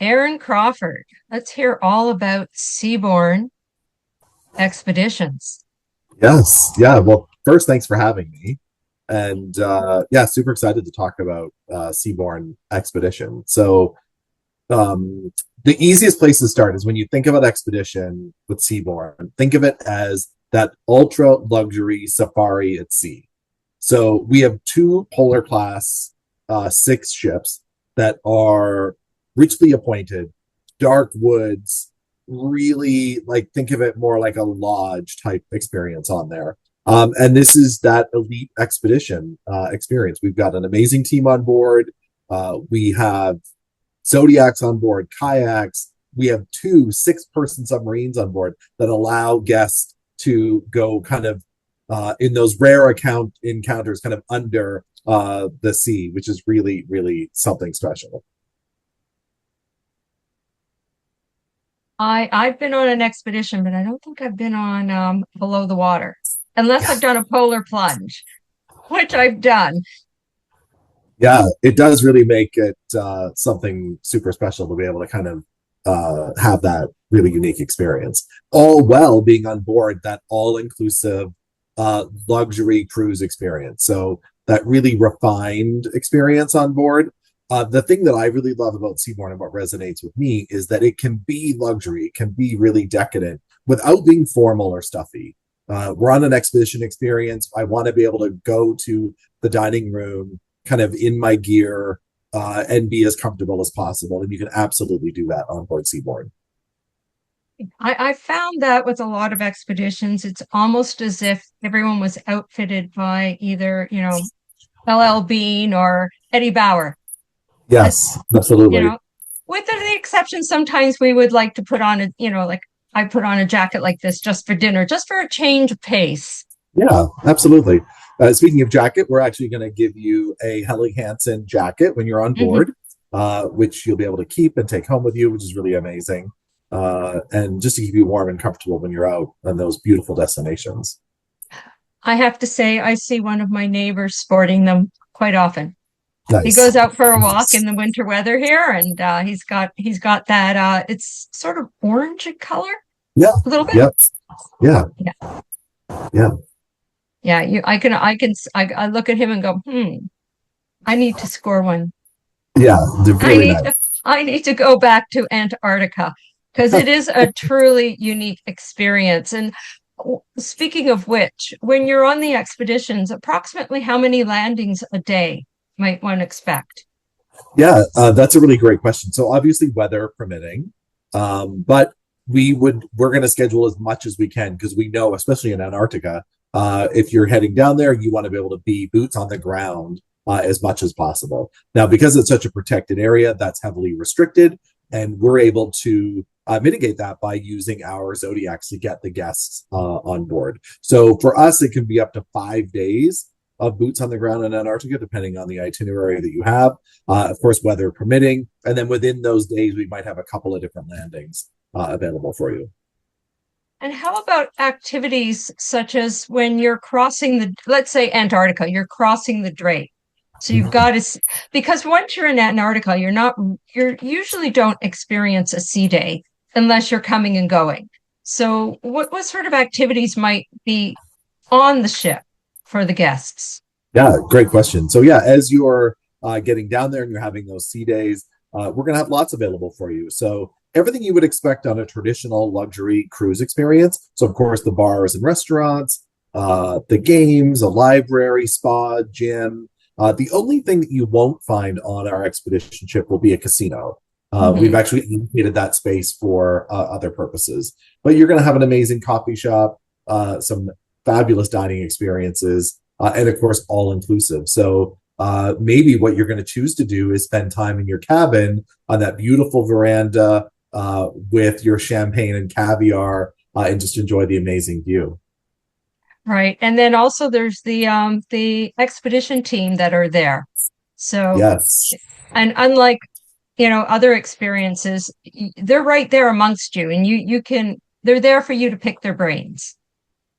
Aaron Crawford. Let's hear all about Seabourn Expeditions. Yes. Yeah. Well, first, thanks for having me. And yeah, super excited to talk about Seabourn Expedition. Um, the easiest place to start is when you think about expedition with Seabourn, think of it as that ultra luxury safari at sea. So we have two polar class six ships that are richly appointed, dark woods, really like think of it more like a lodge type experience on there. And this is that elite expedition experience. We've got an amazing team on board. We have Zodiacs on board, kayaks. We have two 6-person submarines on board that allow guests to go kind of in those rare encounters kind of under the sea, which is really, really something special. I've been on an expedition, but I don't think I've been on below the water, unless I've done a polar plunge, which I've done. Yeah, it does really make it something super special to be able to kind of have that really unique experience. All well being on board that all-inclusive luxury cruise experience. So that really refined experience on board. The thing that I really love about Seabourn and what resonates with me is that it can be luxury, it can be really decadent without being formal or stuffy. We're on an expedition experience. I want to be able to go to the dining room kind of in my gear and be as comfortable as possible. And you can absolutely do that on board Seabourn. I found that with a lot of expeditions, it's almost as if everyone was outfitted by either, LL Bean or Eddie Bauer. Yes, You absolutely. know, with the exception, sometimes we would like to put on like I put on a jacket like this just for dinner, just for a change of pace. Yeah, absolutely. Speaking of jacket, we're actually going to give you a Helly Hansen jacket when you're on Mhm. board, which you'll be able to keep and take home with you, which is really amazing. And just to keep you warm and comfortable when you're out on those beautiful destinations. I have to say, I see one of my neighbors sporting them quite often. He Nice. goes out for a walk in the winter weather here, and he's got that. It's sort of orange in color, Yeah. a little bit. Yep. Yeah. Yeah, Yeah. yeah. I look at him and go, I need to score one. Yeah. They're I really need nice. to I need to go back to Antarctica because it is a truly unique experience. And speaking of which, when you're on the expeditions, approximately how many landings a day might one expect? Yeah, that's a really great question. So obviously, weather permitting, but we're going to schedule as much as we can because we know, especially in Antarctica, if you're heading down there, you want to be able to be boots on the ground as much as possible. Now, because it's such a protected area, that's heavily restricted, and we're able to mitigate that by using our zodiacs to get the guests on board. So for us, it can be up to 5 days of boots on the ground in Antarctica, depending on the itinerary that you have. Of course, weather permitting. And then within those days, we might have a couple of different landings available for you. And how about activities such as when you're crossing let's say Antarctica, you're crossing the Drake. So you've got to, because once you're in Antarctica, you usually don't experience a sea day unless you're coming and going. So what sort of activities might be on the ship for the guests? Yeah, great question. So yeah, as you're getting down there and you're having those sea days, we're going to have lots available for you. So everything you would expect on a traditional luxury cruise experience. So of course, the bars and restaurants, the games, a library, spa, gym. The only thing that you won't find on our expedition ship will be a casino. We've Mhm. actually allocated that space for other purposes. But you're going to have an amazing coffee shop, some fabulous dining experiences, and of course, all inclusive. So maybe what you're going to choose to do is spend time in your cabin on that beautiful veranda with your champagne and caviar and just enjoy the amazing view. Right. And then also there's the expedition team that are there. So, Yes. and unlike, other experiences, they're right there amongst you and they're there for you to pick their brains.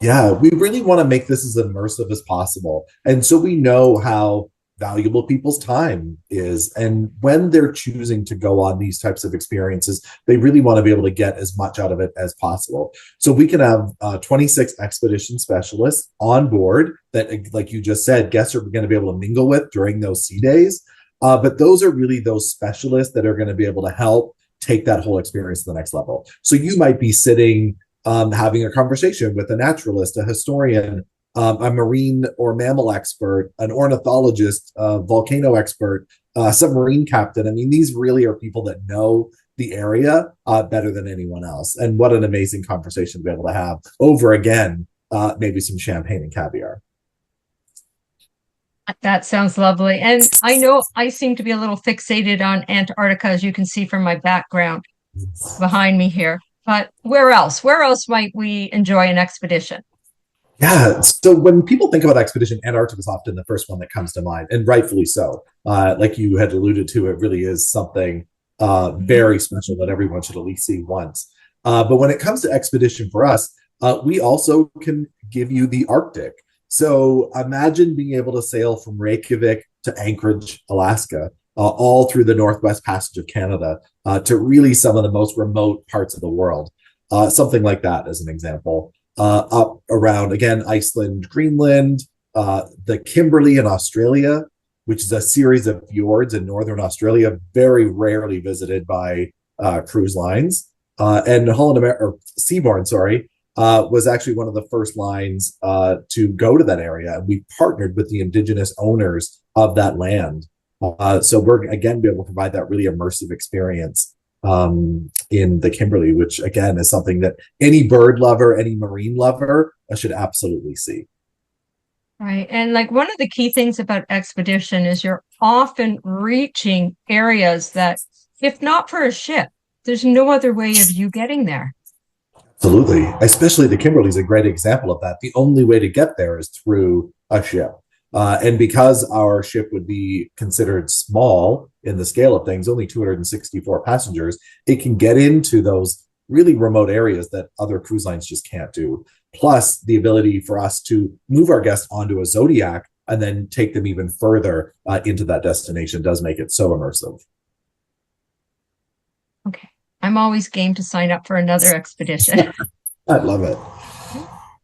Yeah, we really want to make this as immersive as possible. And so we know how valuable people's time is. And when they're choosing to go on these types of experiences, they really want to be able to get as much out of it as possible. So we can have 26 expedition specialists on board that, like you just said, guests are going to be able to mingle with during those sea days. But those are really those specialists that are going to be able to help take that whole experience to the next level. So you might be sitting having a conversation with a naturalist, a historian, a marine or mammal expert, an ornithologist, a volcano expert, a submarine captain. I mean, these really are people that know the area better than anyone else. And what an amazing conversation to be able to have over again, maybe some champagne and caviar. That sounds lovely. And I know I seem to be a little fixated on Antarctica, as you can see from my background behind me here. But where else? Where else might we enjoy an expedition? Yeah. So when people think about expedition, Antarctica is often the first one that comes to mind, and rightfully so. Like you had alluded to, it really is something very special that everyone should at least see once. But when it comes to expedition for us, we also can give you the Arctic. So imagine being able to sail from Reykjavik to Anchorage, Alaska, all through the Northwest Passage of Canada to really some of the most remote parts of the world. Something like that as an example. Up around, again, Iceland, Greenland, the Kimberley in Australia, which is a series of fjords in northern Australia, very rarely visited by cruise lines. And Holland America, or Seabourn, sorry, was actually one of the first lines to go to that area. And we partnered with the indigenous owners of that land. So we're, again, be able to provide that really immersive experience in the Kimberley, which again is something that any bird lover, any marine lover should absolutely see. Right. And like one of the key things about expedition is you're often reaching areas that, if not for a ship, there's no other way of you getting there. Absolutely. Especially the Kimberley is a great example of that. The only way to get there is through a ship. And because our ship would be considered small in the scale of things, only 264 passengers, it can get into those really remote areas that other cruise lines just can't do. Plus, the ability for us to move our guests onto a Zodiac and then take them even further into that destination does make it so immersive. Okay. I'm always game to sign up for another expedition. I love it.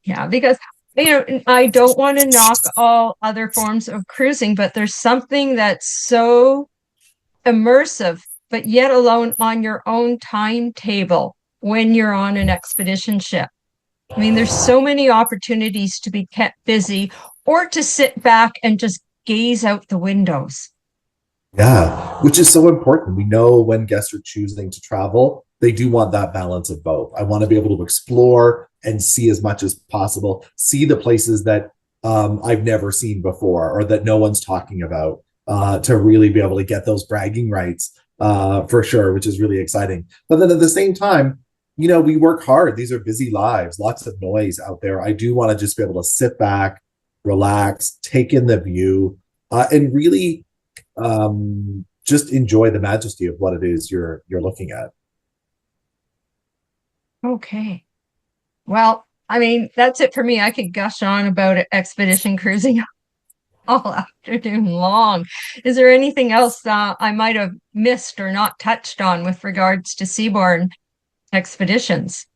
Yeah, because I don't want to knock all other forms of cruising, but there's something that's so immersive, but yet alone on your own timetable when you're on an expedition ship. I mean, there's so many opportunities to be kept busy or to sit back and just gaze out the windows. Yeah, which is so important. We know when guests are choosing to travel, they do want that balance of both. I want to be able to explore and see as much as possible, see the places that I've never seen before or that no one's talking about, to really be able to get those bragging rights for sure, which is really exciting. But then at the same time, we work hard. These are busy lives, lots of noise out there. I do want to just be able to sit back, relax, take in the view, and really just enjoy the majesty of what it is you're looking at. Okay. Well, I mean, that's it for me. I could gush on about expedition cruising all afternoon long. Is there anything else I might have missed or not touched on with regards to Seabourn Expeditions?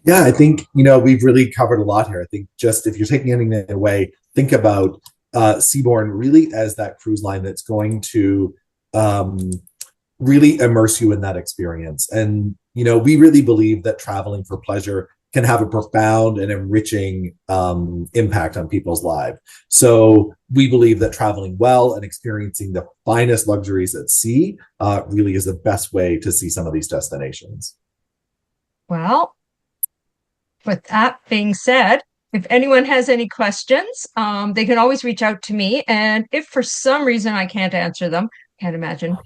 Yeah, I think, we've really covered a lot here. I think just if you're taking anything away, think about Seabourn really as that cruise line that's going to really immerse you in that experience. And, we really believe that traveling for pleasure can have a profound and enriching impact on people's lives. So we believe that traveling well and experiencing the finest luxuries at sea really is the best way to see some of these destinations. Well, with that being said, if anyone has any questions, they can always reach out to me. And if for some reason I can't answer them, can't imagine,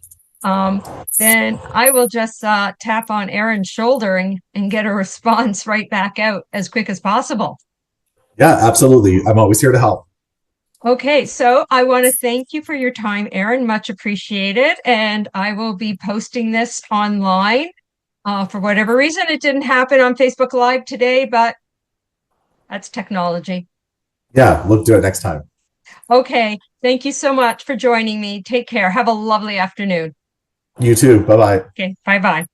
then I will just tap on Aaron's shoulder and get a response right back out as quick as possible. Yeah, absolutely. I'm always here to help. Okay, so I want to thank you for your time, Aaron. Much appreciated. And I will be posting this online. For whatever reason, it didn't happen on Facebook Live today, but that's technology. Yeah, we'll do it next time. Okay. Thank you so much for joining me. Take care. Have a lovely afternoon. You too. Bye bye. Okay. Bye bye.